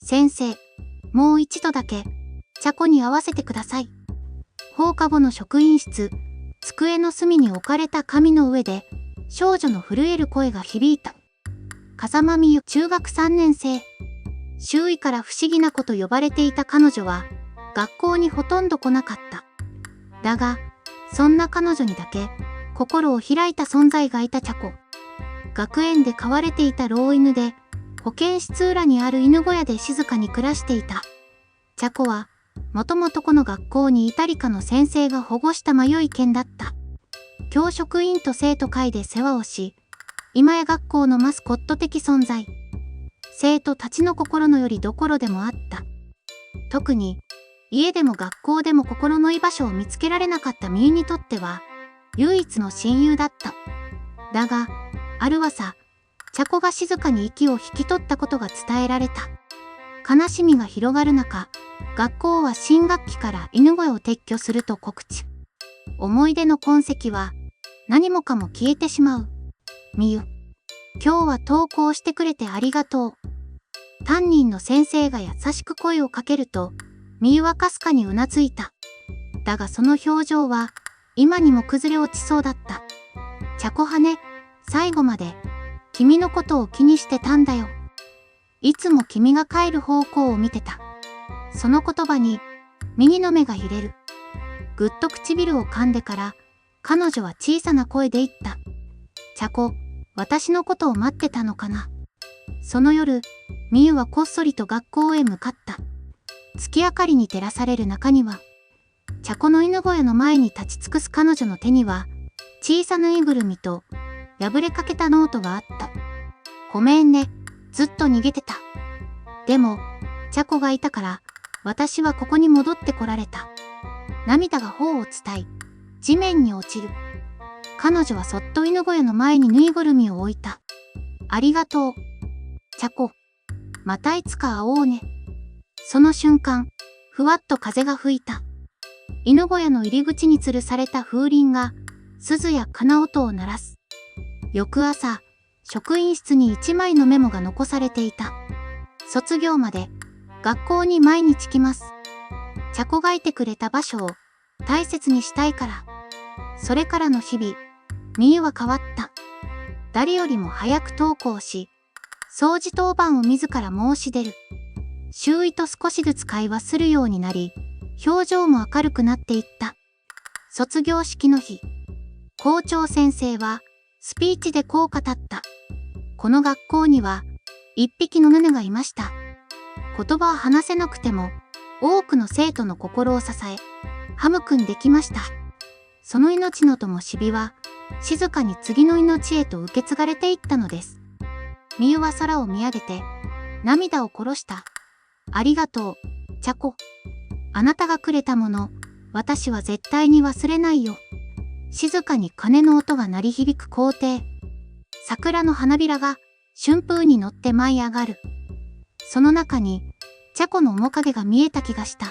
先生、もう一度だけ、茶子に会わせてください。放課後の職員室、机の隅に置かれた紙の上で、少女の震える声が響いた。風間美優、中学3年生。周囲から不思議な子と呼ばれていた彼女は、学校にほとんど来なかった。だが、そんな彼女にだけ、心を開いた存在がいた茶子。学園で飼われていた老犬で、保健室裏にある犬小屋で静かに暮らしていた。茶子は、もともとこの学校にいた理科の先生が保護した迷い犬だった。教職員と生徒会で世話をし、今や学校のマスコット的存在。生徒たちの心の拠り所でもあった。特に、家でも学校でも心の居場所を見つけられなかった美優にとっては、唯一の親友だった。だが、ある朝、茶子が静かに息を引き取ったことが伝えられた。悲しみが広がる中、学校は新学期から犬小屋を撤去すると告知。思い出の痕跡は何もかも消えてしまう。美優、今日は登校してくれてありがとう。担任の先生が優しく声をかけると、美優はかすかにうなずいた。だがその表情は今にも崩れ落ちそうだった。茶子はね、最後まで君のことを気にしてたんだよ。いつも君が帰る方向を見てた。その言葉に右の目が揺れる。ぐっと唇を噛んでから彼女は小さな声で言った。茶子、私のことを待ってたのかな。その夜、美優はこっそりと学校へ向かった。月明かりに照らされる中には、茶子の犬小屋の前に立ち尽くす彼女の手には、小さなぬいぐるみと破れかけたノートがあった。ごめんね、ずっと逃げてた。でも、茶子がいたから、私はここに戻ってこられた。涙が頬を伝い、地面に落ちる。彼女はそっと犬小屋の前にぬいぐるみを置いた。ありがとう。茶子。またいつか会おうね。その瞬間、ふわっと風が吹いた。犬小屋の入り口に吊るされた風鈴が、鈴や金音を鳴らす。翌朝、職員室に一枚のメモが残されていた。卒業まで、学校に毎日来ます。茶子がいてくれた場所を大切にしたいから。それからの日々、美優は変わった。誰よりも早く登校し、掃除当番を自ら申し出る。周囲と少しずつ会話するようになり、表情も明るくなっていった。卒業式の日、校長先生はスピーチでこう語った。この学校には一匹のヌヌがいました。言葉は話せなくても多くの生徒の心を支え、育んできました。その命の友シビは静かに次の命へと受け継がれていったのです。美優は空を見上げて涙を殺した。ありがとう、茶子。あなたがくれたもの、私は絶対に忘れないよ。静かに鐘の音が鳴り響く校庭。桜の花びらが春風に乗って舞い上がる。その中に茶子の面影が見えた気がした。